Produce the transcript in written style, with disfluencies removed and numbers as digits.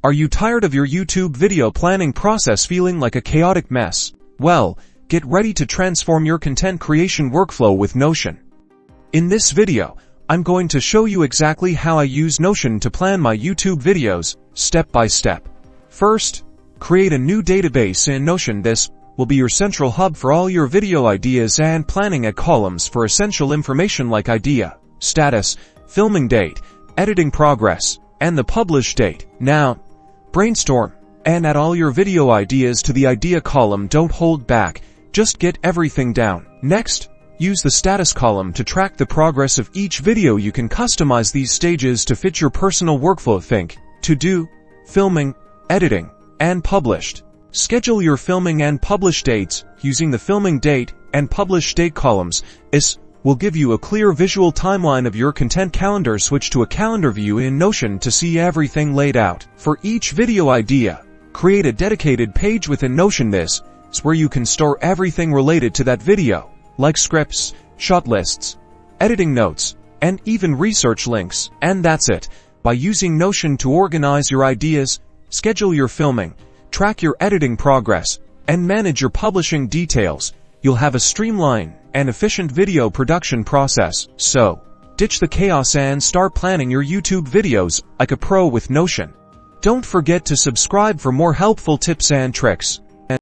Are you tired of your YouTube video planning process feeling like a chaotic mess? Well, get ready to transform your content creation workflow with Notion. In this video, I'm going to show you exactly how I use Notion to plan my YouTube videos, step by step. First, create a new database in Notion. This will be your central hub for all your video ideas and planning. Add columns for essential information like idea, status, filming date, editing progress, and the publish date. Now, brainstorm and add all your video ideas to the idea column. Don't hold back, just get everything down. Next, use the status column to track the progress of each video. You can customize these stages to fit your personal workflow. Think to-do, filming, editing, and published. Schedule your filming and publish dates using the filming date and publish date columns. This will give you a clear visual timeline of your content calendar. Switch to a calendar view in Notion to see everything laid out. For each video idea, create a dedicated page within Notion. This is where you can store everything related to that video, like scripts, shot lists, editing notes, and even research links. And that's it. By using Notion to organize your ideas, schedule your filming, track your editing progress, and manage your publishing details, you'll have a streamlined and efficient video production process. So, ditch the chaos and start planning your YouTube videos like a pro with Notion. Don't forget to subscribe for more helpful tips and tricks.